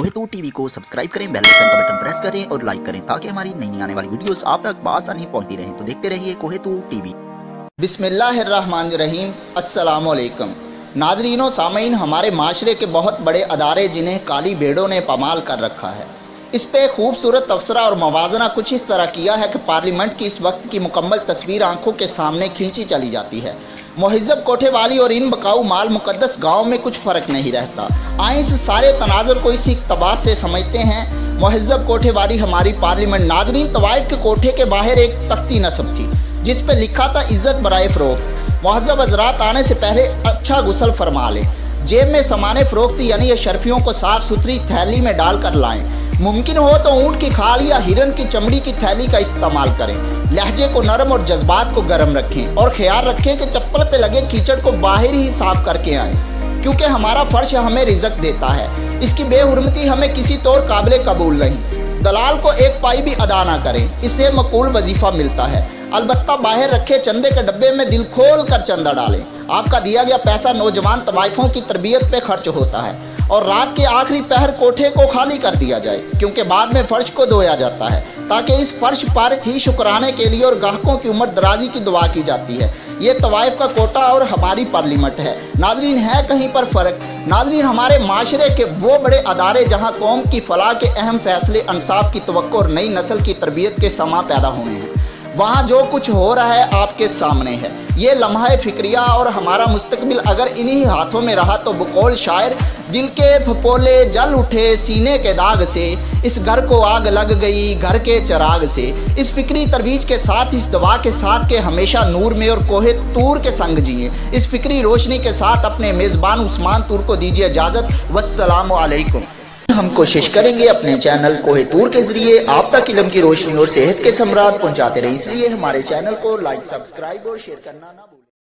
कोहेतूर TV को subscribe करें, bell icon का बटन प्रेस करें और लाइक करें ताकि हमारी नई आने वाली वीडियोस आप तक बआसानी पहुंचती रहें। तो देखते रहिए कोहेतूर टीवी। बिस्मिल्लाहिर्रहमानिर्रहीम। अस्सलाम वालेकुम नाज़रीन सामीन, हमारे माशरे के बहुत बड़े अदारे जिन्हें काली भेड़ों ने पमाल कर रखा है, इस पे खूबसूरत तबसरा और मवाजना कुछ इस तरह किया है कि पार्लियामेंट की इस वक्त की मुकम्मल तस्वीर आंखों के सामने खींची चली जाती है। मुहज़्ज़ब कोठेवाली और इन बकाऊ माल मुकद्दस गांव में कुछ फ़र्क नहीं रहता। आए इस सारे तनाजुर को इसी इक़्तिबास से समझते हैं। मुहज़्ज़ब कोठेवाली हमारी पार्लियामेंट। नाज़रीन, तवाइफ के कोठे के बाहर एक तख्ती नस्ब थी जिस पे लिखा था इज्जत बराए फ़रोख्त। मुहज़्ज़ब हज़रात आने से पहले अच्छा गुस्ल फरमा लें। जेब में सामान फ़रोख्ती यानी ये शर्फियों को साफ़ सुथरी थैली में डाल कर लाएँ। मुमकिन हो तो ऊँट की खाल या हिरन की चमड़ी की थैली का इस्तेमाल करें। लहजे को नरम और जज्बात को गर्म रखें और ख्याल रखें कि चप्पल पे लगे कीचड़ को बाहर ही साफ करके आएँ, क्योंकि हमारा फर्श हमें रिज़्क देता है। इसकी बेहुरमती हमें किसी तौर काबिल कबूल नहीं। दलाल को एक पाई भी अदा ना करें, इससे मकबूल वजीफा मिलता है। अलबत्ता बाहर रखे चंदे के डब्बे में दिल खोल कर चंदा डालें। आपका दिया गया पैसा नौजवान तवाइफों की तरबियत पे खर्च होता है और रात के आखिरी पहर कोठे को खाली कर दिया जाए, क्योंकि बाद में फर्श को धोया जाता है ताकि इस फर्श पर ही शुक्राने के लिए और गाहकों की उम्र दराजी की दुआ की जाती है। ये तवाइफ का कोटा और हमारी पार्लियामेंट है। नाज़रीन, है कहीं पर फ़र्क? नाज़रीन, हमारे माशरे के वो बड़े अदारे जहाँ कौम की फलाह के अहम फैसले, इंसाफ की तवक्को और नई नस्ल की तरबियत के समा पैदा होने हैं, वहाँ जो कुछ हो रहा है आपके सामने है। ये लम्हा फिक्रिया और हमारा मुस्तकबिल अगर इन्हीं हाथों में रहा तो बकौल शायर, दिल के फपोले जल उठे सीने के दाग से, इस घर को आग लग गई घर के चराग से। इस फिक्री तरवीज के साथ, इस दवा के साथ के हमेशा नूर में और कोहे तूर के संग जिए। इस फिक्री रोशनी के साथ अपने मेज़बान उस्मान तूर को दीजिए इजाज़त। वस्सलामु अलैकुम। हम कोशिश करेंगे अपने चैनल कोहेतूर के जरिए आप तक इल्म की रोशनी और सेहत के समरात पहुंचाते रहे, इसलिए हमारे चैनल को लाइक, सब्सक्राइब और शेयर करना ना भूलें।